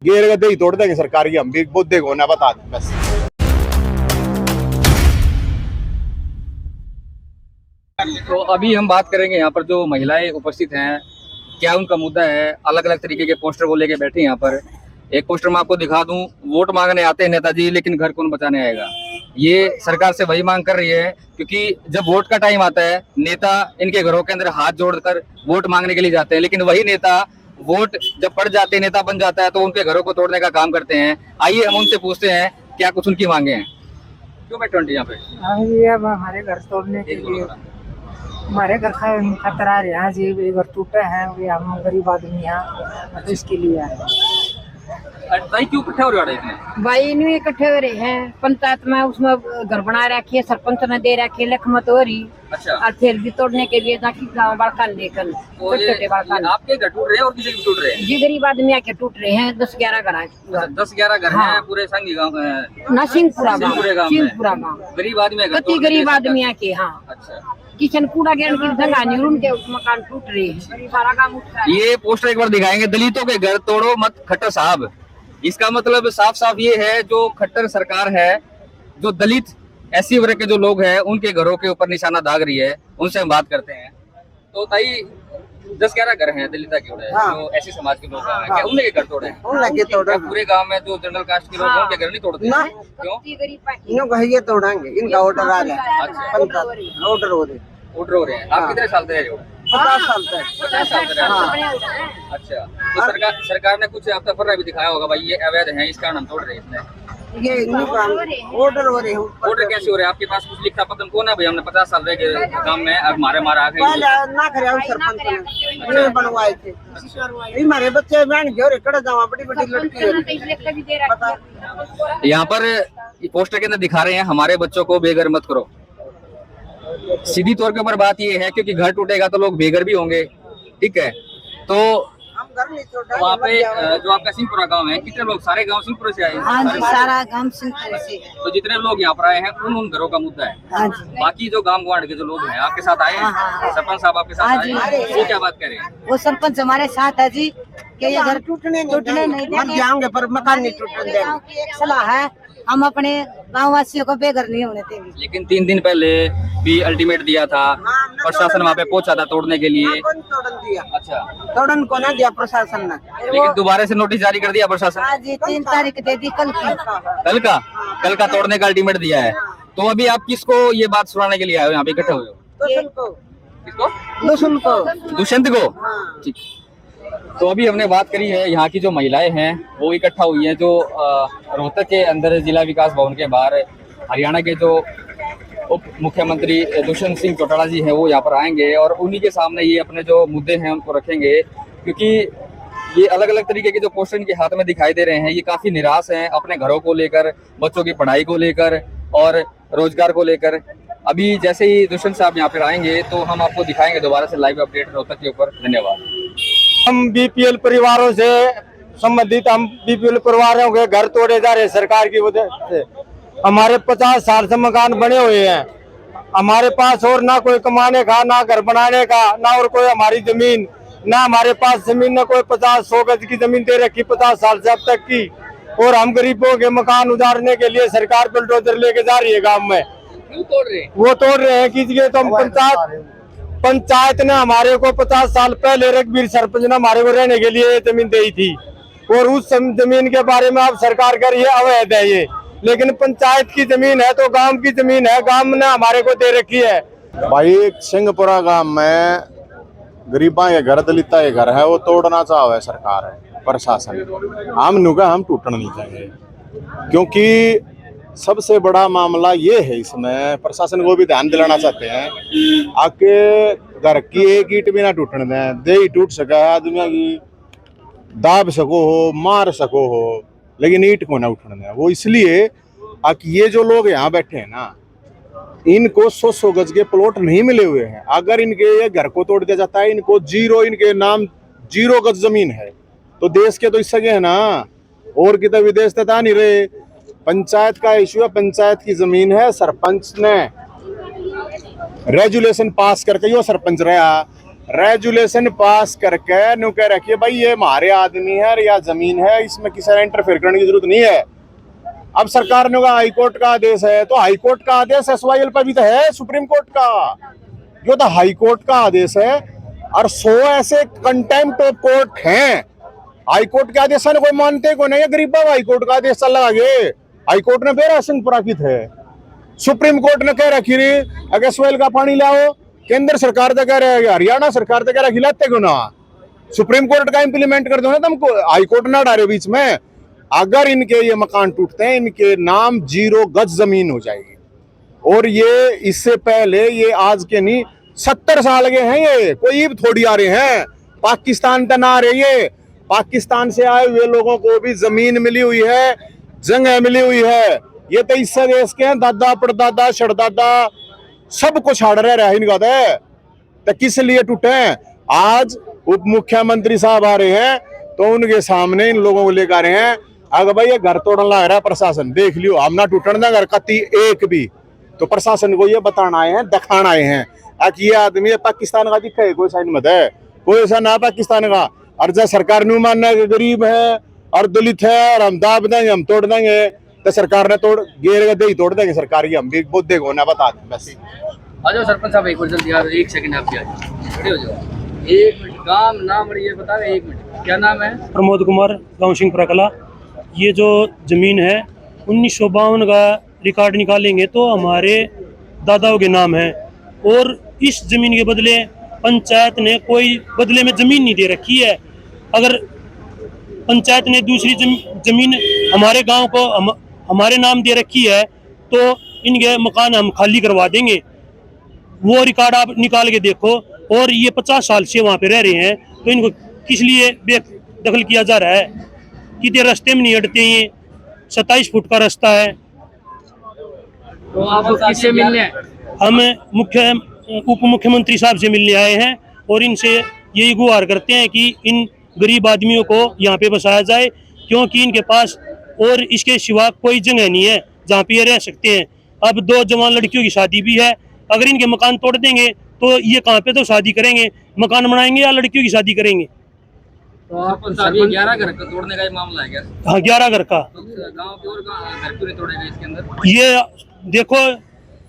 गेर गद्दे ही तोड़ देंगे सरकार की, हम भी बुद्धे को ना बता दें बस। तो अभी हम बात करेंगे यहाँ पर जो महिलाएं उपस्थित हैं, क्या उनका मुद्दा है। अलग अलग तरीके के पोस्टर वो लेके बैठे हैं यहाँ पर। एक पोस्टर मैं आपको दिखा दूं, वोट मांगने आते हैं नेताजी लेकिन घर कौन बचाने आएगा। ये सरकार से वही मांग कर रही है, क्योंकि जब वोट का टाइम आता है नेता इनके घरों के अंदर हाथ जोड़कर वोट मांगने के लिए जाते हैं, लेकिन वही नेता वोट जब पड़ जाते हैं, नेता बन जाता है, तो उनके घरों को तोड़ने का काम करते हैं। आइए हम उनसे पूछते हैं क्या कुछ उनकी मांगे हैं। क्यों बैठे हैं यहाँ पे? ये अब हमारे घर तोड़ने के लिए हमारे घर का खतरा है। यहाँ जी ये घर टूटे हैं, ये हम गरीब आदमी हैं, तो इसके लिए आए। भाई क्यों इकट्ठे हो रहे हैं? भाई इनमें इकट्ठे हो रहे हैं, पंचायत में उसमें घर बना रखे है, सरपंच ने दे रखे लखमत हो रही। अच्छा। और फिर भी तोड़ने के लिए ताकि गाँव बड़का लेकर छोटे बड़का आपके घर टूट रहे हैं और किसी के टूट रहे हैं? जी गरीब आदमी आके टूट रहे हैं, 10-11 घर 10-11 घर हाँ। हैं पूरे संगी गाँव ना सिंहपुरा गाँव, सिंहपुरा गाँव गरीब आदमी है, कति गरीब आदमी आके। हाँ अच्छा। किचन कूड़ा गेन की जगह नहीं, उनके मकान टूट रहे हैं, सारा काम उठ रहा है। ये पोस्टर एक बार दिखाएंगे, दलितों के घर तोड़ो मत खट्टर साहब। इसका मतलब साफ साफ ये है, जो खट्टर सरकार है, जो दलित एससी वर्ग के जो लोग हैं उनके घरों के ऊपर निशाना दाग रही है। उनसे हम बात करते हैं। तो ताई 10-11 घर हैं दलित के उड़े, हाँ। जो ऐसे समाज के लोग हैं, क्या उनके घर तोड़े हैं? उनके तोड़े हैं। पूरे गांव में जो जनरल कास्ट के लोग हैं उनके घर नहीं तोड़ते? ना। क्यों? इनको ये तोड़ेंगे, इनका ऑर्डर आ गया, ऑर्डर हो रहे, ऑर्डर हो रहे हैं। आप कितने साल से रह रहे हो? 50 साल तक। 50 साल से रह रहे हो। अच्छा, तो सरकार ने कुछ आपका फर्रा भी दिखाया होगा, भाई ये अवैध है, इस कारण हम तोड़ रहे हैं इसमें। ये ऑर्डर हो रहे हैं। ऑर्डर कैसे हो रहे हैं? आपके पास कुछ लिखा पत्र कौन है? भाई हमने 50 साल रह गए गांव में, अब मारे मारा आ गए ना करे सरपंच ने ये बनवाए थे। ये हमारे बच्चे बहन के और कड़ा जावा बड़ी बड़ी लड़की है। यहाँ पर पोस्टर के अंदर दिखा रहे हैं, हमारे बच्चों को बेघर मत करो। सीधी तौर के ऊपर बात ये है, क्योंकि घर टूटेगा तो लोग बेघर भी होंगे, ठीक है। तो वहाँ पे जो आपका सिंहपुरा गांव है, कितने लोग? सारे गांव सिंहपुरा से आए हैं? हाँ जी, सारा गांव सिंहपुरा से है। तो जितने लोग यहाँ पर आए हैं उन घरों का मुद्दा है। हाँ जी। बाकी जो गांव वार्ड के जो लोग हैं आपके साथ आए हैं, हाँ। सरपंच साहब आपके साथ हाँ आए जी। हैं, वो क्या बात कर रहे हैं? वो सरपंच हमारे साथ है जी, कि ये घर टूटने नहीं देंगे, पर मकान नहीं टूटने देंगे। एक सलाह है, हम अपने गाँव वासियों को बेघर नहीं होने देंगे। लेकिन 3 दिन पहले भी अल्टीमेट दिया था, प्रशासन वहाँ पे पहुंचा था तोड़ने के लिए। अच्छा, तोड़न को ना दिया प्रशासन ने, लेकिन दोबारा से नोटिस जारी कर दिया प्रशासन। हाँ जी 3 तारीख दे दी, कल की। कल का तोड़ने का अल्टीमेट दिया है। तो अभी आप किसको ये बात सुनाने के लिए आए हो, यहाँ पे इकट्ठे हुए हो? किसको? दुष्यंत को। ठीक। तो अभी हमने बात करी है, यहाँ की जो महिलाएं हैं वो इकट्ठा हुई हैं, जो रोहतक के अंदर जिला विकास भवन के बाहर हरियाणा के जो उप मुख्यमंत्री दुष्यंत सिंह चौटाला जी हैं वो यहाँ पर आएंगे और उन्हीं के सामने ये अपने जो मुद्दे हैं उनको रखेंगे। क्योंकि ये अलग अलग तरीके के जो पोस्टर इनके हाथ में दिखाई दे रहे हैं, ये काफी निराश हैं अपने घरों को लेकर, बच्चों की पढ़ाई को लेकर और रोजगार को लेकर। अभी जैसे ही दुष्यंत साहब यहाँ पर आएंगे तो हम आपको दिखाएंगे दोबारा से लाइव अपडेट रोहतक के ऊपर। धन्यवाद। हम बीपीएल परिवारों से संबंधित, हम बीपीएल परिवारों के घर तोड़े जा रहे सरकार की वजह से। हमारे 50 साल से मकान बने हुए हैं, हमारे पास और ना कोई कमाने का, ना घर बनाने का, ना और कोई हमारी जमीन, ना हमारे पास जमीन, ना कोई 50-100 गज की जमीन दे रखी 50 साल से अब तक की। और हम गरीबों के मकान उजाड़ने के लिए सरकार बुलडोजर लेके जा रही है गाँव में। वो तोड़ रहे हैं कीजिए। तो हम पंचायत ने हमारे को 50 साल पहले रघुवीर सरपंच ने हमारे को रहने के लिए जमीन दी थी, और उस जमीन के बारे में अब सरकार कर रही है अवैध है ये। लेकिन पंचायत की जमीन है तो गांव की जमीन है, गांव ने हमारे को दे रखी है। भाई सिंहपुरा गांव में गरीबा के घर, दलिता के घर है, वो तोड़ना चाहे सरकार है, प्रशासन। हम नुका हम टूटना नहीं चाहिए, क्योंकि सबसे बड़ा मामला ये है, इसमें प्रशासन को भी ध्यान दिलाना चाहते हैं। आके घर की एक ईंट भी ना टूटने दें, दे ही टूट सका आदमी की दाब सको हो, मार सको हो, लेकिन ईंट को ना उठने दें। वो इसलिए आकि ये जो लोग यहाँ बैठे हैं ना, इनको 100 गज के प्लॉट नहीं मिले हुए हैं। अगर इनके ये घर को तोड़ दिया जाता है, इनको इनके नाम 0 गज जमीन है, तो देश के तो इस सके है ना, और की तो विदेश तथा नहीं रहे। पंचायत का इशू है, पंचायत की जमीन है, सरपंच ने रेजुलेशन पास करके यो सरपंच रहा, रेजुलेशन पास करके नु कह रखिए भाई ये हमारे आदमी है या जमीन है, इसमें किसी ने इंटरफेयर करने की जरूरत नहीं है। अब सरकार ने कहा हाई कोर्ट का आदेश है, तो हाई कोर्ट का आदेश एसवाईएल पर भी तो है, सुप्रीम कोर्ट का जो तो हाई कोर्ट का आदेश है। और 100 ऐसे कंटेम्प्ट ऑफ कोर्ट हैं, हाई कोर्ट के आदेश ने कोई मानते को नहीं है। गरीब बाबा हाई कोर्ट का आदेश चल आगे, हाई कोर्ट ने बेरा सिंह पुराकित है। सुप्रीम कोर्ट ने कह रखी रे अगर एसवाईएल का पानी लाओ, केंद्र सरकार तो कह रहे है, हरियाणा सरकार तो कह रहा खिलाते क्यों ना, सुप्रीम कोर्ट का इंप्लीमेंट कर दो ना तुमको, हाई कोर्ट ना डाले बीच में। अगर इनके ये मकान टूटते हैं, इनके नाम 0 गज जमीन हो जाएगी। और ये इससे पहले ये आज के नहीं 70 साल के हैं, ये कोई थोड़ी आ रहे हैं, पाकिस्तान तक ना आ रहे। ये पाकिस्तान से आए हुए लोगों को भी जमीन मिली हुई है, जगह मिली हुई है। ये तो इस देश के हैं, दादा परदादा शरदादा सब कुछ हाड़ रहे इनका तो किस लिए टूटे। आज उप मुख्यमंत्री साहब आ रहे हैं तो उनके सामने इन लोगों को लेकर आ रहे हैं, अगर भाई ये घर तोड़ने लग रहा है प्रशासन, देख लियो हम ना टूटने दें घर कति एक भी। तो प्रशासन को ये बताना आए हैं, दिखाना आए हैं कि ये आदमी पाकिस्तान का दिखा है, कोई साइन मत है, कोई ऐसा ना पाकिस्तान का। और जब सरकार ने मानना है कि गरीब है और दलित है और हम दाब देंगे, हम तोड़ देंगे, तो सरकार ने तोड़ गेर दे ही तोड़ देंगे सरकार की, हम भी बुद्धे को ना बता दें बस। आ जाओ सरपंच साहब, एक बार जल्दी यार, 1 सेकंड आप भी आ जाओ, खड़े हो जाओ। 1 मिनट, काम नाम और ये बता रहे, 1 मिनट, क्या नाम है? प्रमोद कुमार, गाँव सिंहपुरा कला। ये जो ज़मीन है 1952 का रिकॉर्ड निकालेंगे तो हमारे दादाओं के नाम है, और इस ज़मीन के बदले पंचायत ने कोई बदले में ज़मीन नहीं दे रखी है। अगर पंचायत ने दूसरी ज़मीन हमारे गांव को हमारे नाम दे रखी है तो इनके मकान हम खाली करवा देंगे। वो रिकॉर्ड आप निकाल के देखो। और ये 50 साल से वहाँ पे रह रहे हैं, तो इनको किस लिए बेदखल किया जा रहा है? कितने रास्ते में नहीं हटते, ये 27 फुट का रास्ता है। तो आप किससे मिलने हैं? हम उप मुख्यमंत्री साहब से मिलने आए हैं और इनसे यही गुहार करते हैं कि इन गरीब आदमियों को यहाँ पे बसाया जाए, क्योंकि इनके पास और इसके सिवा कोई जगह नहीं है जहाँ पे ये रह सकते हैं। अब 2 जवान लड़कियों की शादी भी है, अगर इनके मकान तोड़ देंगे तो ये कहाँ पे तो शादी करेंगे, मकान बनाएंगे या लड़कियों की शादी करेंगे? तो आप 11 घर का तोड़ने का मामला है क्या? हाँ, 11 घर का। तो गांव के और घर क्यों नहीं तोड़ेगा इसके अंदर? ये देखो,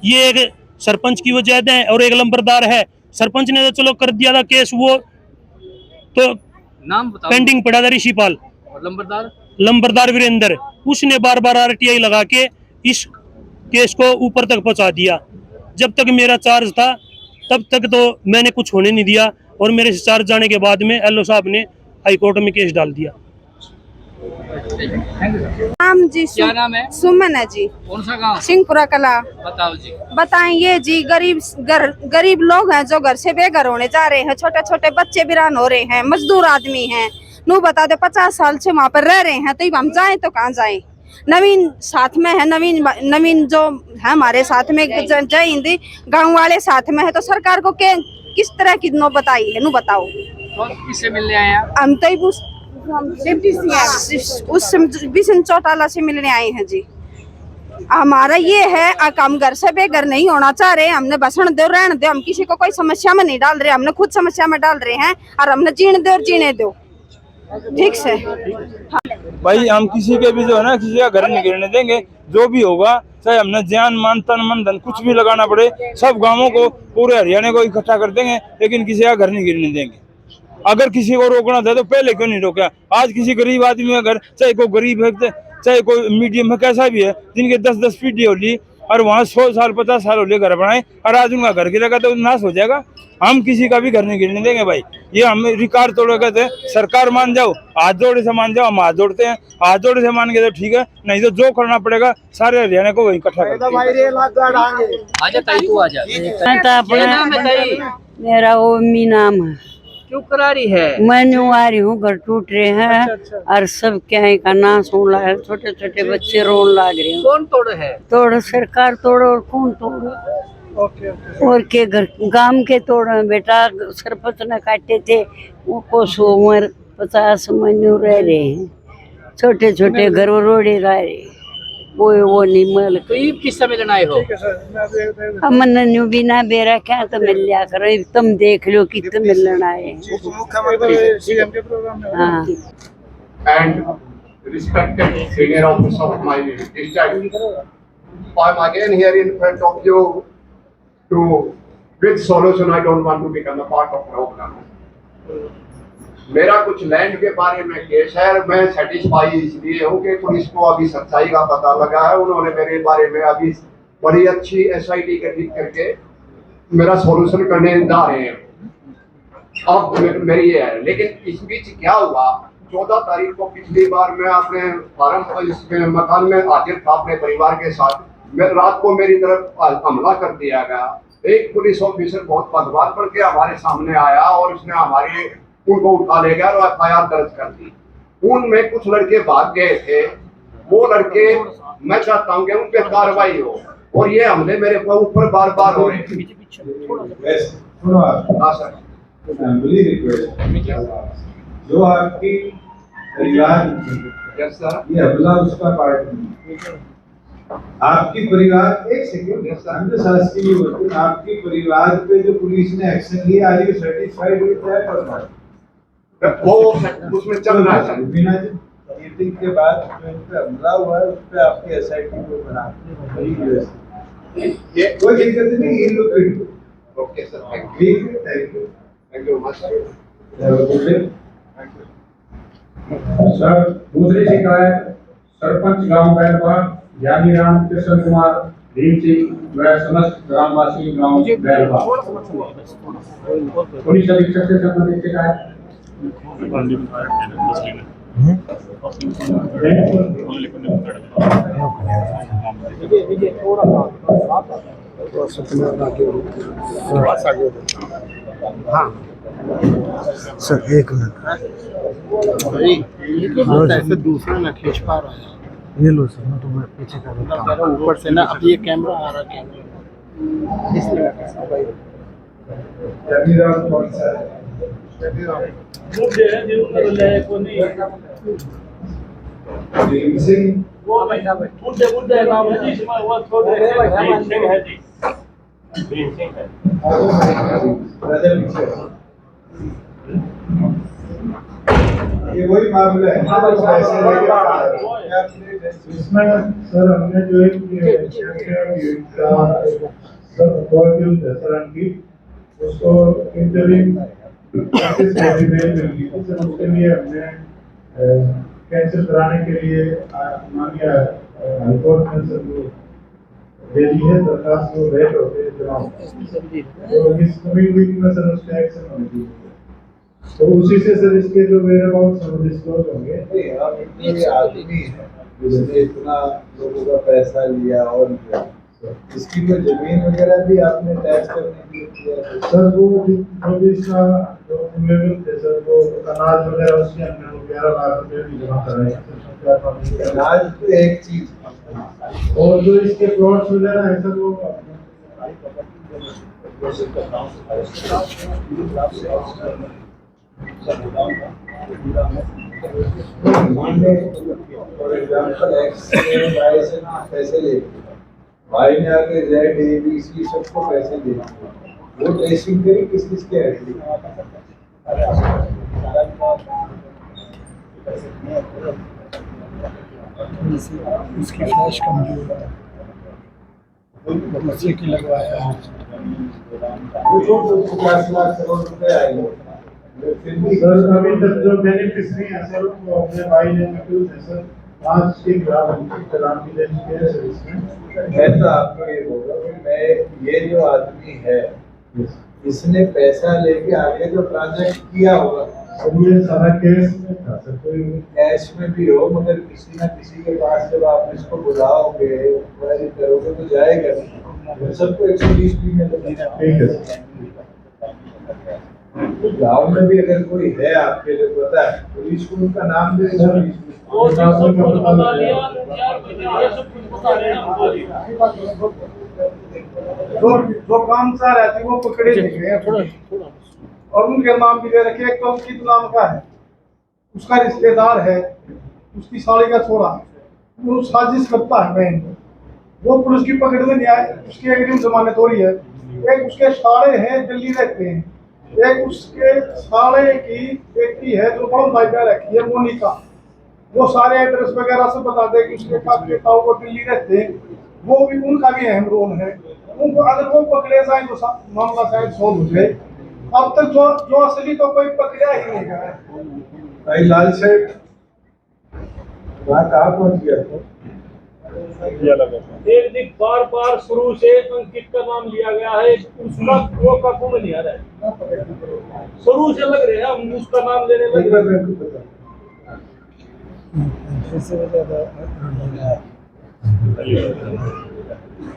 ये एक सरपंच की वजह है और एक लंबरदार है। सरपंच ने तो चलो कर दिया था केस, वो तो नाम बताओ। पेंडिंग पड़ा था ऋषिपाल। और लंबरदार वीरेंद्र, उसने बार आरटीआई लगा के इस केस को ऊपर तक पहुंचा दिया। जब तक मेरा चार्ज था तब तक तो मैंने कुछ होने नहीं दिया, और मेरे से चार्ज जाने के बाद में एलओ साहब ने हाई कोर्ट में केस डाल दिया। नाम जी क्या नाम है? सुमन है जी। कौन सा गांव? सिंहपुरा कला। बताओ जी। बताइए जी, गरीब लोग हैं जो घर से बेघर होने जा रहे हैं, छोटे छोटे बच्चे वीरान हो रहे हैं, मजदूर आदमी हैं। नू बता दे 50 साल से वहाँ पर रह रहे हैं, तो हम जाएं तो कहाँ जाएं? नवीन साथ में है, नवीन जो है हमारे साथ में, जय हिंदी गाँव वाले साथ में है, तो सरकार को किस तरह की नो बताई है, नू बताओ। किससे मिलने आए हैं? हम तो उस बिशन चौटाला से मिलने आए हैं जी। हमारा ये है, हम घर से बेघर नहीं होना चाह रहे, हमने बसण दो, रहने दो, हम किसी को कोई समस्या में नहीं डाल रहे, हमने खुद समस्या में डाल रहे हैं, और हमने जीने दो और जीने दो, ठीक से। भाई हम किसी के भी जो है ना, किसी का घर नहीं गिरने देंगे। जो भी होगा, चाहे हमने जान मान तन मन धन कुछ भी लगाना पड़े, सब गांवों को, पूरे हरियाणा को इकट्ठा कर देंगे, लेकिन किसी का घर नहीं गिरने देंगे। अगर किसी को रोकना था तो पहले क्यों नहीं रोका? आज किसी गरीब आदमी का घर, चाहे कोई गरीब है चाहे कोई मीडियम है, कैसा भी है, जिनके 10-10 पीढ़ी होली और वहाँ 100 साल 50 साल होले घर बनाए, और आज उनका घर गिरेगा तो नाश हो जाएगा। हम किसी का भी घर नहीं गिरने देंगे भाई। ये हम रिकॉर्ड तोड़ेगा थे, सरकार मान जाओ, हाथ जोड़े से मान जाओ, हम हाथ जोड़ते हैं, हाथ जोड़े से मान के तो ठीक है, नहीं तो जो करना पड़ेगा सारे हरियाणा को वही इकट्ठा करते हैं। आजा ताई, तू आजा। क्या नाम है ताई? मेरा ओमी नाम है। क्यों करा रही है? मैं न्यू आ रही हूँ, घर टूट रहे हैं और सब क्या है का नाश हो रहा है, छोटे छोटे बच्चे रोन लाग रहे हैं। कौन तोड़े है? तोड़ सरकार तोड़ो और कौन तोड़ो? और के घर गांव के तोड़े बेटा, सरपंच ने काटे थे वो को 100 उम्र 50 महीने रह रहे हैं, छोटे छोटे घर रोड़े रह रहे। वो नहीं मिल तो ये किस समय लेना आए हो? अमन न्यू बिना बेरा क्या तो मिल लिया करो, तुम देख लो कितने मिलना है। हाँ and respected senior officer of my district. I'm again here in front of you to, with solution. I don't want to become a part of problem. मेरा कुछ लैंड के बारे में केस है, मैं सेटिस्फाई इसलिए हूँ कि पुलिस को अभी सच्चाई का पता लगा है। उन्होंने मेरे बारे में अभी बड़ी अच्छी SIT गठित करके मेरा सॉल्यूशन करने जा रहे हैं। अब मेरी ये है, लेकिन इस बीच क्या हुआ, 14 तारीख को पिछली बार मैं अपने फार्म इसमें मकान में हाजिर था अपने परिवार के साथ। रात को मेरी तरफ हमला कर दिया गया। एक पुलिस ऑफिसर बहुत पदभार पड़ के हमारे सामने आया और उसने हमारी उनको उठा ले गया और FIR दर्ज कर दी। उनमें कुछ लड़के भाग गए थे, वो लड़के मैं चाहता हूँ कि उन पे कार्रवाई हो, और ये हमले मेरे ऊपर बार बार हो रहे हैं। हाँ सर, जो आपकी परिवार ये हमला उसका पार्ट नहीं, आपकी परिवार एक सेकंड शासकीय होती, आपकी परिवार पे जो पुलिस ने एक्शन लिया, are you satisfied with that और नॉट? वो उसमें चल रहा है सर। बिना मीटिंग के बाद जो उन पे हमला हुआ है उस पे आपकी SIT को बनाते ये कोई दिक्कत नहीं, इन लोग ओके सर, ठीक है, थैंक यू सर। दूसरी शिकायत सरपंच गांव बैरवा ज्ञानी राम कृष्ण कुमार भीम सिंह व समस्त ग्रामवासी गांव बैरवा। पुलिस अधीक्षक से संबंधित शिकायत। सर एक मिनट, ऐसे दूसरा ना खींच पा रहा है। ये लो सर, मैं तुम्हें पीछे कर देता हूँ ऊपर से ना। अब ये कैमरा आ रहा है, इसलिए ये वही मामला है इसमें सर। हमने जो एक उसको इंटरिम उसके लिए हमने कैंसिल कराने के लिए माननीय हाईकोर्ट में सर दे दी है दरखास्त, जो रेट होते हैं चुनाव, तो इस कमिंग वीक में सर उस पर एक्शन होगी। तो उसी से सर इसके जो वेयर अबाउट सब डिस्क्लोज होंगे। ये आदमी है जिसने इतना लोगों का पैसा लिया और इसकी कोई जमीन वगैरह भी आपने टैक्स करने के लिए किया सर? वो जो भी इसका जो लेवल थे सर, वो अनाज वगैरह उसके हमने 11 लाख रुपए भी जमा कराए। अनाज तो एक चीज, और जो इसके प्लॉट्स वगैरह है सर वो फॉर एग्जाम्पल एक्स वाई से पैसे ले, भाई ने आके Z ABC सबको पैसे दे, वो ट्रेसिंग करी किस किस के है। उसकी फ्लैश कमजोर है, बच्चे की लगवाया है। 50 लाख करोड़ रुपए आएंगे। फिर भी सर अभी तक जो बेनिफिशियरी है सर वो अपने भाई ने कंफ्यूज है सर। 5 के ग्राम चलान भी दे चुके हैं सर इसमें। मैं तो आपको ये बोल रहा हूँ, मैं ये जो आदमी है इसने पैसा लेके आगे जो ट्रांजैक्ट किया होगा सर, ये सारा केस में था सर, कोई कैश में भी हो, मगर किसी ना किसी के पास जब आप इसको बुलाओगे इंक्वायरी करोगे तो जाएगा नहीं। सबको 120 में लगेगा। ठीक है सर। गाँव में भी अगर कोई है आपके लिए पता है, पुलिस को उनका नाम दे जो कामसार है वो पकड़े गए और उनके नाम भी दे रखे। एक तो अंकित नाम का है, उसका रिश्तेदार है, उसकी साली का छोरा, वो साजिश करता है मैं, वो पुलिस की पकड़ में नहीं आए, उसकी एक दिन जमानत हो रही है। एक उसके साले हैं दिल्ली रहते हैं, एक उसके साले की बेटी है जो बड़ा भाई का रखी है मोनिका, वो सारे एड्रेस वगैरह से बता दे कि उसके काके ताऊ वो दिल्ली रहते हैं, वो भी उनका भी अहम रोल है। उनको अगर वो पकड़े जाए तो मामला शायद सोल्व हो जाए। अब तक जो असली तो कोई पकड़ा ही नहीं गया है। भाई लाल सेठ वहाँ कहाँ पहुँच गया था? एक दिन बार बार शुरू से अंकित का नाम लिया गया है, उसका वो काबू में नहीं आ रहा है। शुरू से लग रहे हैं हम उसका नाम लेने लगे।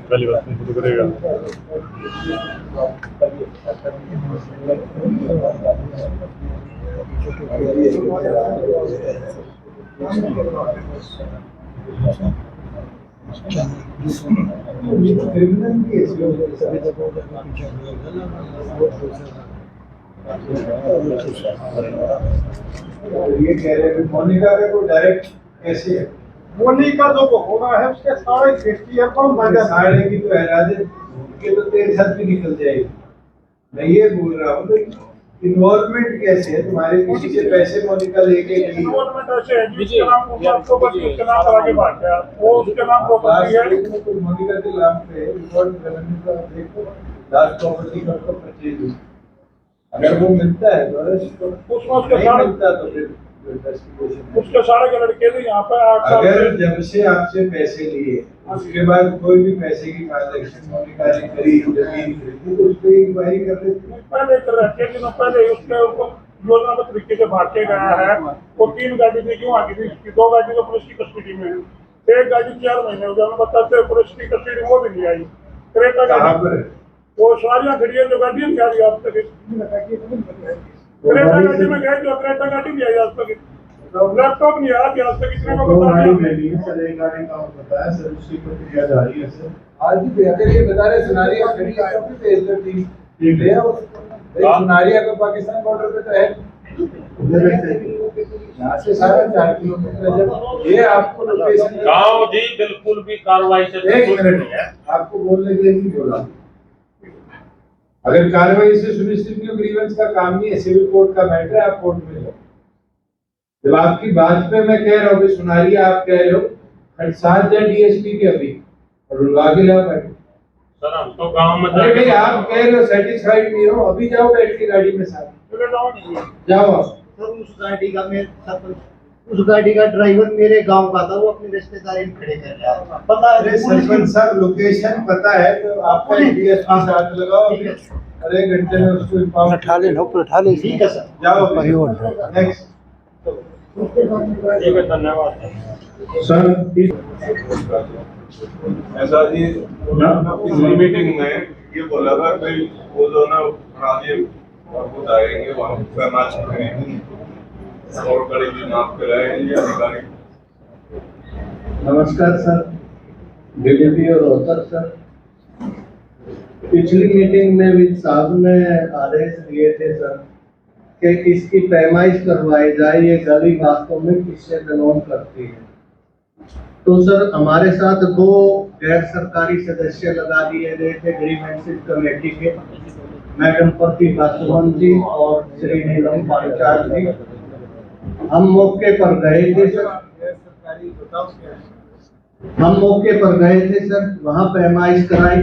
पहली बात तो करेगा। ये कह रहे हैं मोनिका का कोई डायरेक्ट कैसे है? मोनिका जो होना है उसके सारे बेटी है, कौन भागा साढ़े की तो हैरान के तो तेरे साथ भी निकल जाएगी। मैं ये बोल रहा हूँ इन्वॉल्वमेंट कैसे है तुम्हारे, किसी से पैसे मोनिका लेके गई? इन्वॉल्वमेंट ऐसे है जिसके नाम को बस उसके नाम पर आगे बढ़ गया, वो उसके नाम को प्रॉपर्टी है। मोनिका के नाम पे रिकॉर्ड रेवेन्यू का देखो, लास्ट प्रॉपर्टी का तो परचेज अगर वो मिलता है तो उसमें उसके नहीं सारे मिलता तो फिर इन्वेस्टिगेशन। उसके सारे के लड़के भी यहाँ पे 8 साल अगर जब से आपसे पैसे लिए उसके बाद कोई भी पैसे की ट्रांजेक्शन मोनिका ने करी, जमीन खरीदी, तो उस पर इंक्वायरी कर लेते। पहले कर रहे थे दिनों पहले उसके योजनाबद्ध तरीके से भाग के गया है। वो 3 गाड़ी थी, क्यों आगे थी? 2 गाड़ी तो पुलिस की कस्टडी में है, 1 गाड़ी 4 महीने हो गए हमें बताते पुलिस की कस्टडी वो भी नहीं आई। क्रेटा कहाँ गाड़ी पर वो सवारियां खड़ी है जो गाड़ी नहीं आ रही आज तक। क्रेटा गाड़ी में गए जो क्रेटा गाड़ी नहीं आई आज तक, लैपटॉप नहीं आया आज तक। इतने को बता दिया सर, एक गाड़ी का बताया सर, उसकी प्रक्रिया जारी है सर। आज भी अगर ये बता रहे सुनारिया खड़ी है तो भी भेज दो टीम ठीक है। सुनारिया का पाकिस्तान बॉर्डर पे तो है, यहाँ से सारा 4 किलोमीटर जब ये आपको लोकेशन गाँव जी बिल्कुल भी कार्रवाई से एक मिनट आपको बोलने के लिए नहीं बोला। अगर कार्रवाई से सुनिश्चित नहीं, ग्रीवेंस का काम नहीं है, सिविल कोर्ट का मैटर है, आप कोर्ट में जाओ। जब आपकी बात पे मैं कह रहा हूँ सुनारिया आप कह रहे हो खड़सात जाए डीएसपी के अभी और उड़वा के लाओ बैठ। सर हम तो गांव में अरे भाई आप कह रहे हो सेटिस्फाइड नहीं हो, अभी जाओ बैठ के गाड़ी में साथ जाओ आप। उस गाड़ी का ड्राइवर मेरे गांव का था, वो अपनी रिश्तेदारी में खड़े कर रहा है। पता अरे सरपंच साहब लोकेशन पता है तो आपका डीएसपी साथ लगाओ अभी और 1 घंटे में उसको इन्फॉर्म उठा ले ठीक है सर, जाओ नेक्स्ट। ठीक है, धन्यवाद सर ऐसा जी पिछली मीटिंग में ये बोला था कोई वो जो ना राजीव और वो जाएंगे वहाँ पर नाच करेंगे और करेंगे माफ कराएंगे अधिकारी। नमस्कार सर, डीडीपी और रोहतर सर। पिछली मीटिंग में भी साहब ने आदेश दिए थे सर कि इसकी पैमाइश करवाई जाए, ये गली वास्तव में किससे बिलोंग करती है। तो सर हमारे साथ 2 गैर सरकारी सदस्य लगा दिए गए थे ग्रीवेंसेस कमेटी के, मैडम प्रतिभा सुमन जी और श्री नीलम पांचाल जी। हम मौके पर गए थे सर, वहाँ पैमाइश कराई।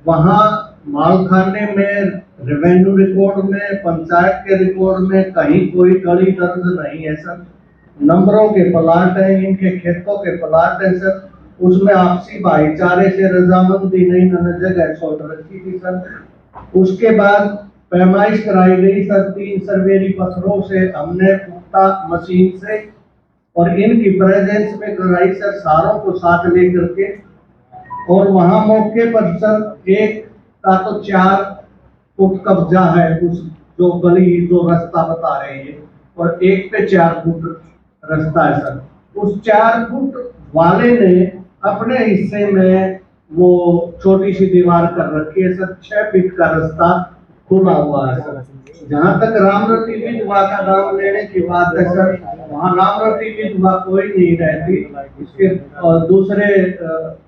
वहाँ मालखाने में, रेवेन्यू रिकॉर्ड में, पंचायत के रिकॉर्ड में कहीं कोई गली दर्ज नहीं है सर। नंबरों के प्लाट हैं, इनके खेतों के प्लाट हैं सर। उसमें आपसी भाईचारे से रजामंदी नहीं, न जगह सोच रखी थी सर। उसके बाद पैमाइश कराई गई सर 3 सर्वेरी पत्थरों से, हमने पुख्ता मशीन से और इनकी प्रेजेंस में कराई सर, सारों को साथ लेकर के। और वहां मौके पर सर एक का तो 4 फुट कब्जा है, उस जो गली जो रास्ता बता रहे हैं, और एक पे 4 फुट रास्ता है सर। उस 4 फुट वाले ने अपने हिस्से में वो छोटी सी दीवार कर रखी है सर, 6 फीट का रास्ता खुला हुआ है सर। जहाँ तक रामरती विधवा का नाम लेने की बात है सर, वहाँ नामरती विधवा कोई नहीं रहती, इसके दूसरे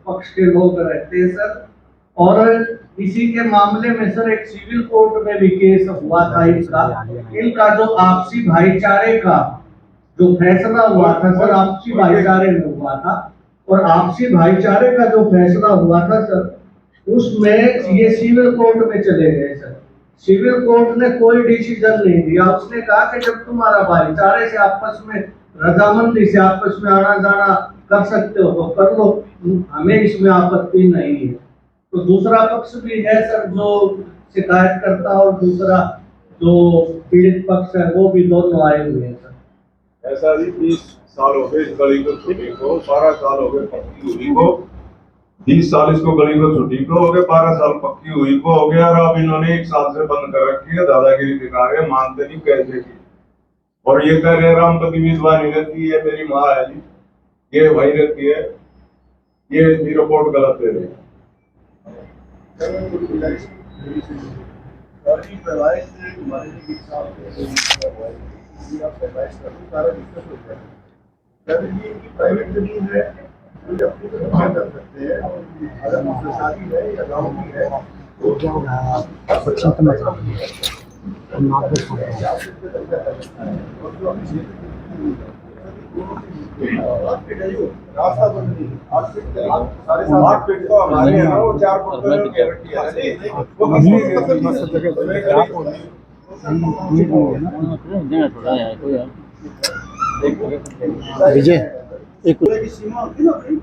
पक्ष के लोग रहते हैं सर। और इसी के मामले में सर एक सिविल कोर्ट में भी केस हुआ था इनका जो आपसी भाईचारे का जो फैसला हुआ था सर, आपसी भाईचारे में हुआ था। और आपसी भाईचारे का जो फैसला हुआ था सर, उसमें ये सिविल कोर्ट में चले गए सर। सिविल कोर्ट ने कोई डिसीजन नहीं दिया। उसने कहा कि जब तुम्हारा भाईचारे से आपस में रजामंदी से आपस में आना जाना कर सकते हो तो कर लो, हमें इसमें आपत्ति नहीं है। तो दूसरा पक्ष भी है सर जो शिकायत करता, और दूसरा जो पीड़ित पक्ष है वो भी दोनों आए हुए हैं सर। ऐसा भी 20 साल हो गए इस गली को छुट्टी को, 12 साल हो गए पक्की हुई को, 20 साल इसको गली को छुट्टी को हो गए, 12 साल पक्की हुई को हो गया। और अब इन्होंने 1 साल से बंद कर रखी है, दादागिरी दिखा रहे हैं, मानते नहीं कैसे की। और ये कह रहे रामपति विधवा नहीं रहती है, मेरी माँ है जी, ये वही रहती है, ये रिपोर्ट गलत दे रही है। प्राइवेट जमीन है, अपनी कर सकते हैं। अगर मुझसे शादी है या गाँव की है रास्ता बंद नहीं, 8 फीट साढ़े 8 फीट तो हमारे यहाँ वो 4 फुट विजय एक की सीमा होती है ना भाई,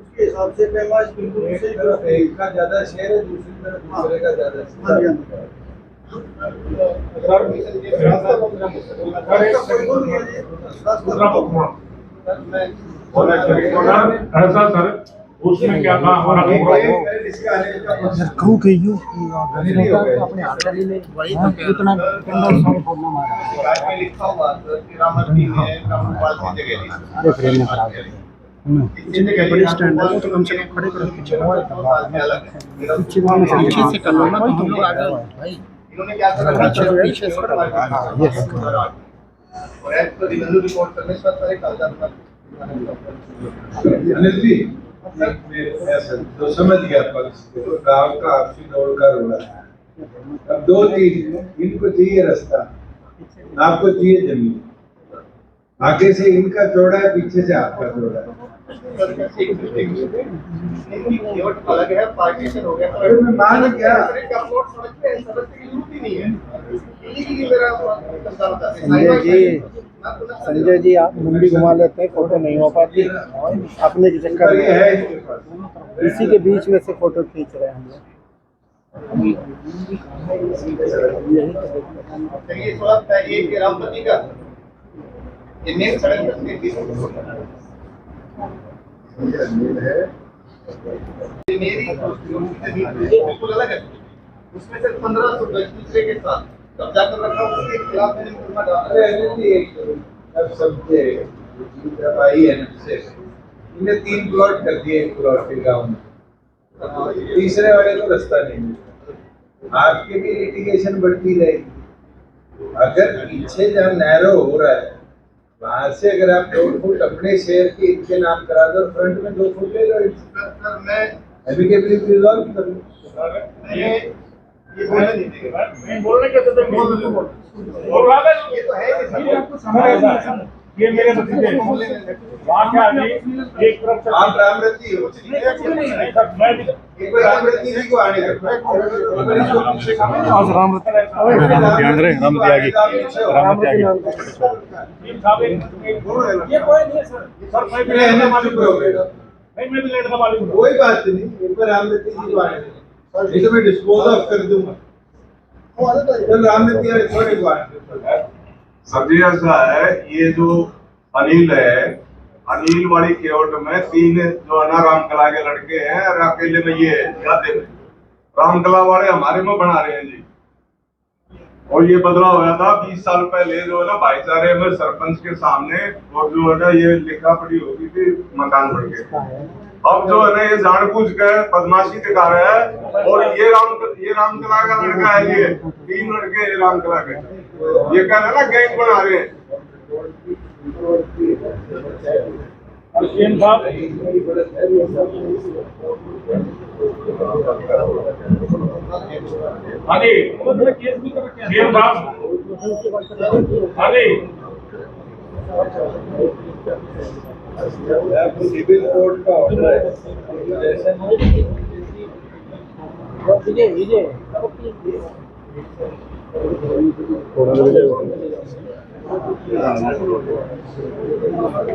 उसके हिसाब से पैमाइश बिल्कुल सही तरफ है। एक का ज्यादा शेयर है, दूसरी तरफ दूसरे का ज्यादा शेयर है। ऐसा सर उसमें क्या था हमारा क्रू के यू अपने हाथ ले ले इतना लिखा हुआ कि रामती है रामपाल की जगह अरे फ्रेम में खराब है बड़ी स्टैंड है तो कम से कम खड़े करो पीछे पीछे से कर लो ना तुम लोग आगे भाई इन्होंने क्या करा पीछे से कर और एक्ट को रिव्यू रिपोर्ट करने से पहले कागजात अनिल जी तो समझ गया तो गांव का आपसी दौड़ का रोड़ा। अब 2 चीज, इनको चाहिए रास्ता, आपको चाहिए जमीन। आगे से इनका चौड़ा है, पीछे से आपका चौड़ा है। अलग है, पार्टीशन हो गया। अरे मैं मान गया, संजय जी आप मुंडी घुमा लेते हैं, फोटो नहीं हो पाती अपने के चक्कर में है, इसी के बीच में से फोटो खींच रहे हैं हम लोग। रामपति का मेन सड़क बिल्कुल अलग है, उसमें से 1500 गज दूसरे के साथ कब्जा कर रखा, उसके खिलाफ मैंने मुकदमा डाला। अब समझे जब आई है ना, इन्हें 3 प्लॉट कर दिए एक प्लॉट के गाँव में, तीसरे वाले को रास्ता नहीं मिला। आपकी भी लिटिगेशन बढ़ती रहेगी। अगर पीछे जहाँ नैरो हो रहा है वहां से अगर आप 2 फुट अपने शेयर के इनके नाम करा दो, फ्रंट में 2 फुट ले लो। मैं एमिकेबली रिजॉल्व कर लूं। ये बोलने नहीं देगा, मैं बोलने के तो बोल रहा है, ये तो है ये आपको समझ ये मेरे भतीजे वहां क्या जी एक तरफ से आप रामरती हो, मैं एक बार रामरती जी को आने दो। आज रामरती ध्यान रहे, रामरती आ गई, रामरती आ गई। ये कोई नहीं है सर मैं भी लेने मालिक हो गया, नहीं मैं भी लेने का मालिक हूं। कोई बात नहीं, एक बार रामरती जी को आने दो, नहीं तो मैं डिस्पोज ऑफ कर दूंगा। चल रामरती वाले छोटे को आने दो। सर जी ऐसा है, ये जो अनिल है, अनिल वाली केवट में 3 जो है ना रामकला के लड़के हैं, और अकेले में ये जाते में रामकला वाले हमारे में बना रहे हैं जी। और ये बदलाव हुआ था 20 साल पहले जो है ना भाईचारे में सरपंच के सामने, और जो है ना ये लिखा पड़ी होगी थी मकान बन के। अब जो है ना ये जानबूझ कर बदमाशी दिखा रहा है। और ये रामकला का लड़का है, ये 3 लड़के रामकला के, ये कह रहे ना गैंग बना रहे हैं। सीएम साहब आगे सीएम साहब आगे सिविल कोर्ट का ऑर्डर है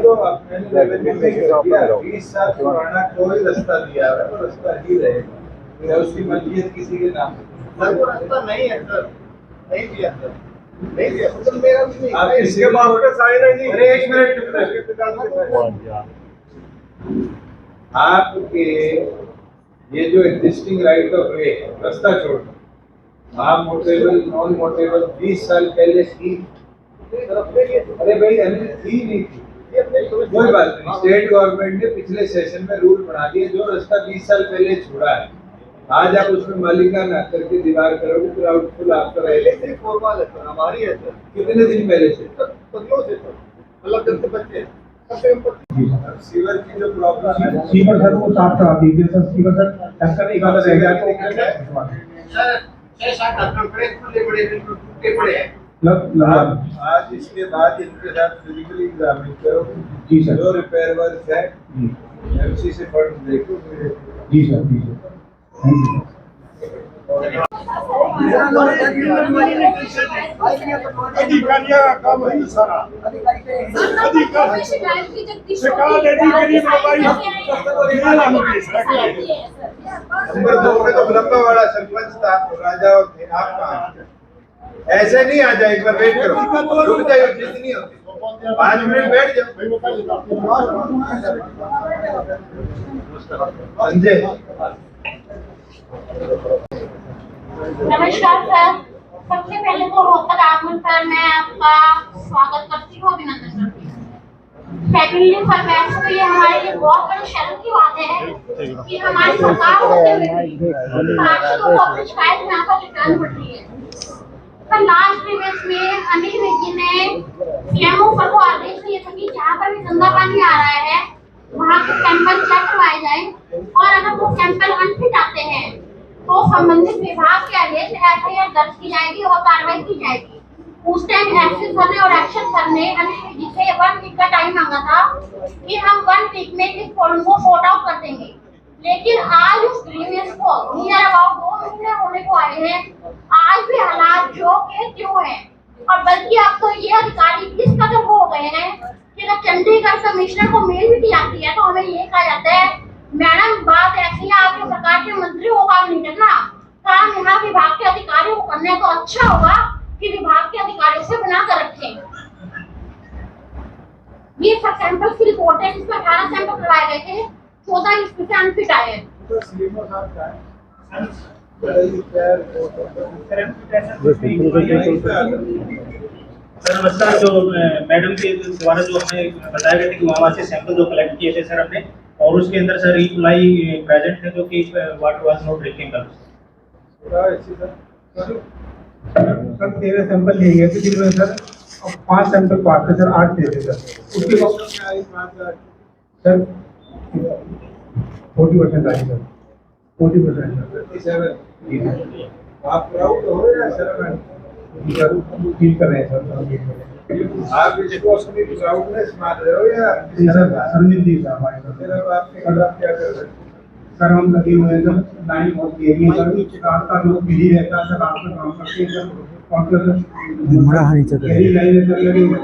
तो मैंने 20 साल पुराना कोई रास्ता दिया है, वो रास्ता ही रहेगा या उसकी मलकियत किसी के नाम सर, वो रास्ता नहीं है सर, नहीं दिया सर, नहीं दिया सर, मेरा भी नहीं। आप इसके वापस आए नहीं। अरे एक मिनट आपके ये जो एग्जिस्टिंग राइट ऑफ वे रास्ता छोड़ना, आप मोटेबल नॉन मोटेबल 20 साल पहले थी। अरे भाई हमने थी नहीं थी, कोई बात नहीं। स्टेट गवर्नमेंट ने पिछले सेशन में रूल बना दिए, जो रास्ता 20 साल पहले छोड़ा है आज आप उसमें मालिकाना करके दीवार करोगे तो आउटफुल आपका रहेगा। फॉर्मल है सर, हमारी है सर। कितने दिन पहले से? पतियों से सर, मतलब जब से बच्चे सीवर की जो प्रॉब्लम है, सीवर सर वो साफ करा दीजिए सर। सीवर सर ऐसा नहीं कहा रहेगा तो सर 6-7 डॉक्टर खुले पड़े टूटे पड़े हैं। आज इसके बाद इनके साथ फिजिकली एग्जामिन करो जी सर। जो रिपेयर वर्क है एमसी से फंड देखो। जी सर, जी सर, थैंक यू। अधिकारियों का काम है सारा। अधिकारी शिकायत नंबर 2 में तो लंबा वाला सरपंच था, राजा और थे। आप कहाँ ऐसे नहीं आ जाए, एक बार वेट करो, रुक जाइए, जितनी होती 5 मिनट बैठ जाओ। संजय नमस्कार सर, सबसे पहले तो रोहतक आगमन पर मैं आपका स्वागत करती हूँ, अभिनंदन करती हूँ। सेकेंडली सर, वैसे तो ये हमारे लिए बहुत बड़ी शर्म की बात है कि हमारी सरकार होते हुए पार्षदों को अपनी शिकायत यहाँ पर रिटर्न पड़ रही है। पर लास्ट प्रीवियस में अनिल विजय ने सीएमओ पर को आदेश दिए थे कि जहाँ पर भी गंदा पानी आ रहा है वहाँ के सैंपल चेक करवाए जाए और अगर वो सैंपल अनफिट आते हैं तो संबंधित विभाग के अगेंस्ट एफआईआर दर्ज की जाएगी और कार्रवाई की जाएगी। उस टाइम एक्शन सर ने और एक्शन सर ने जिसे 1 वीक का टाइम मांगा था कि हम 1 वीक में इस प्रॉब्लम को सॉर्ट आउट कर देंगे, लेकिन आज उस ग्रीवियंस को नियर अबाउट 2 महीने होने को आए हैं, आज भी हालात जो के त्यों हैं। और बल्कि अब तो ये अधिकारी इस कदर हो गए हैं कि अगर चंडीगढ़ कमिश्नर को मेल भी की जाती है तो हमें ये कहा जाता है मैडम बात ऐसी है, आपके सरकार के मंत्री हो काम नहीं करना, काम यहाँ विभाग के अधिकारियों को करना है। तो अच्छा होगा कि विभाग के अधिकारियों से बना कर रखें। ये सब सैंपल की रिपोर्ट है जिसमें 18 सैंपल करवाए गए थे, 14 इसमें से अनफिट आए हैं। सर नमस्कार, जो मैडम के द्वारा जो हमें बताया गया था कि वहाँ से सैंपल जो कलेक्ट किए थे सर हमने, और उसके अंदर सर ई अप्लाई प्रेजेंट है जो कि water was not drinking sir 13 sample लिए गए थे जिनमें सर 5 सैंपल पास थे सर, 8 थे सर। उसके बाद सर 40% आई सर, 40% सर। आप प्राउड हो रहे हैं सर? फील कर रहे हैं सर। आप इसको अपनी प्राउडनेस मान रहे हो या शर्मिंदगी है हमारे सर। आपके खिलाफ क्या कर रहे हैं? सर हम लगे हुए हैं सर, लाइन बहुत एरिया सर, रात का जो पीढ़ी रहता है सर, रात में काम करते हैं सर। और सर यही लाइन है सर लगे हुए।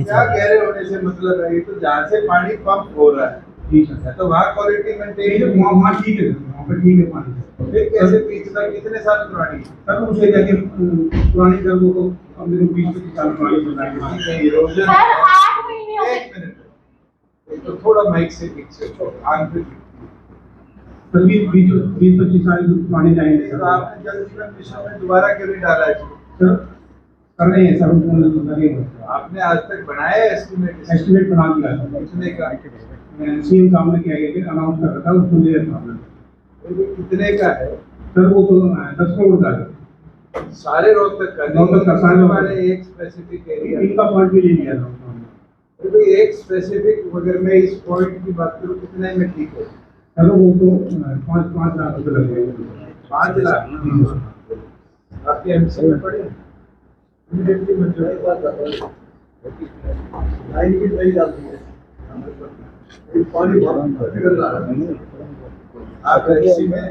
क्या गहरे होने से मतलब है? ये तो जहाँ से पानी पंप हो रहा है जी सर, तो वहाँ क्वालिटी मेंटेन वहाँ ठीक है, वहाँ पर ठीक है पानी। फिर कैसे पिछला कितने साल पुरानी सर उसे जाके पुरानी सर वो तो हमने 20-25 साल पुरानी बनाई। इरोजन? सर 8 महीने हो गए। एक मिनट, तो थोड़ा माइक से पीछे आंख पे सर 20-25 साल पुरानी लाइन है तो सर। आपने जल जीवन मिशन में दोबारा क्यों नहीं डाला है? सर कर रहे हैं सर, लगे हुए। आपने आज तक बनाया एस्टिमेट? एस्टिमेट बना दिया था, कितने का? सीएम साहब ने क्या किया, अनाउंस कर रखा है, उसको ले रखा है। कितने का है सर? वो तो 10 करोड़ का है सारे रोहतक का? रोहतक का सारे हमारे एक स्पेसिफिक एरिया इनका पॉइंट भी ले लिया था। भाई एक स्पेसिफिक अगर मैं इस पॉइंट की बात करूं कितने में ठीक है? चलो वो तो 5 लाख रुपए लगेंगे। 5 लाख आपके एमसी में पड़े इमीडिएटली मंजूरी बात कर रहा हूं। लाइन की सही जाती है पानी बहुत निकल रहा है। आप एमसी में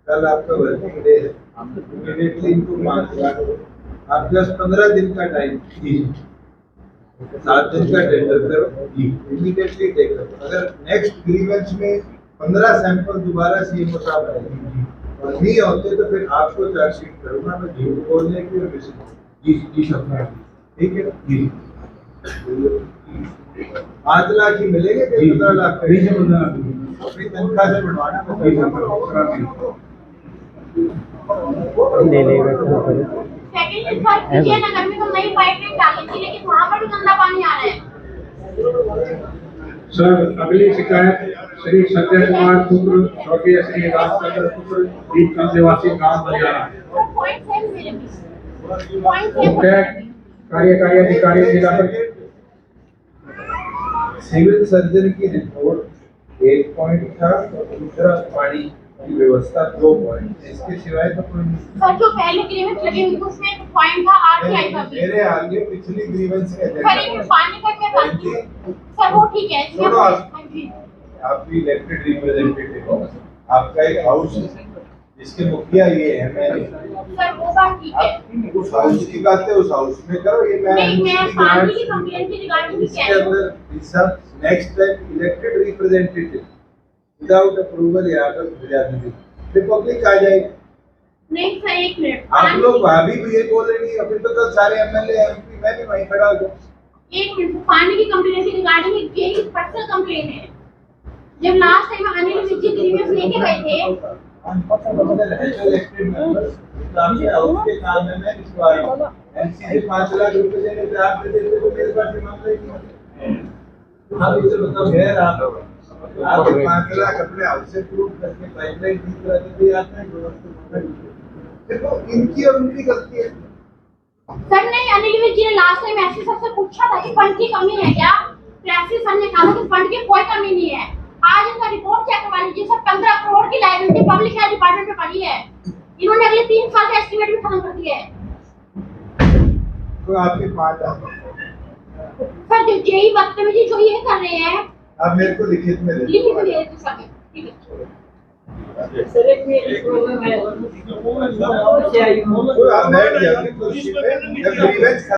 कल आपका वर्किंग डे है, इमीडिएटली इनको 5 लाख आप प्लस 15 दिन का टाइम दीजिए, 7 दिन का टेंडर करो, इमीडिएटली टेक करो। अगर नेक्स्ट ग्रीवेंस में 15 सैंपल दोबारा सीएमओ साहब आएंगे और नहीं होते तो फिर आपको चार्जशीट करूंगा मैं झूठ बोलने की और जी सकता हूँ, ठीक है जी। 5 लाख ही मिलेंगे कि 15 लाख अपनी तनख्वाह से बढ़वाना सेकंड सर विजयनगर में तो नई पाइपलाइन डाली थी लेकिन वहाँ पर भी गंदा पानी आ रहा है। सर अगली शिकायत श्री सत्य कुमार पुत्र स्वर्गीय श्री रामचंद्र पुत्र दीपचंद निवासी गांव बलियारा मुख्य कार्यकारी अधिकारी जिला पर सिविल सर्जन की रिपोर्ट 1 पॉइंट था और दूसरा पानी की व्यवस्था 2 पॉइंट, इसके सिवाय तो कोई नहीं। सर जो पहले ग्रीवेंस लगे हुए उसमें एक पॉइंट था आरटीआई का भी। मेरे आगे पिछली ग्रीवेंस के सर ये पानी का क्या बात है सर वो ठीक है छोड़ो आप भी इलेक्टेड रिप्रेजेंटेटिव हो, आपका एक हाउस है जिसके मुखिया ये है मैंने सर वो बात ठीक है। उस हाउस की बात है उस हाउस में करो, ये मैं पानी की कंप्लेंट की रिगार्डिंग भी कह रही हूं। सब next time elected representative without approval यहाँ पर भेजा दीजिए, फिर पब्लिक आ जाएगी। नहीं सर एक मिनट आप लोग भाभी भी ये बोल रही है, फिर तो कल सारे एमएलए एमपी मैं भी वहीं खड़ा हो जाऊँ। एक मिनट पानी की कंप्लेंट की रिगार्डिंग यही पर्सनल कंप्लेंट है। जब लास्ट टाइम अनिल विजय ग्रीवेंस लेके गए थे उसके काम में मैं इसको आया हूँ एमसी से 5 लाख रुपए देने से आप देते तो मेरे पास मामला ही नहीं। आप इसे बताओ खैर आप 5 लाख अपने हाउस से प्रूव करके पाइपलाइन ठीक करा देते आते हैं, देखो इनकी और उनकी गलती है। सर नहीं अनिल विजय ने लास्ट टाइम एसपी सर से पूछा था कि फंड की कमी है क्या, एसपी सर ने कहा कि फंड की कोई कमी नहीं है। आज इनका रिपोर्ट चेक करवा लीजिए सर, 15 करोड़ की लायबिलिटी पब्लिक हेल्थ डिपार्टमेंट में पड़ी है। इन्होंने अगले 3 साल का एस्टिमेट भी खत्म कर दिया है। तो आपके 5 सर जो जेई बदतमीजी जो ये कर रहे हैं आप मेरे को लिखित में दे लिखित में दे दो सर, ठीक है सर। एक मेरी प्रॉब्लम है आप बैठ जाइए कुर्सी पे, जब ग्रीवेंस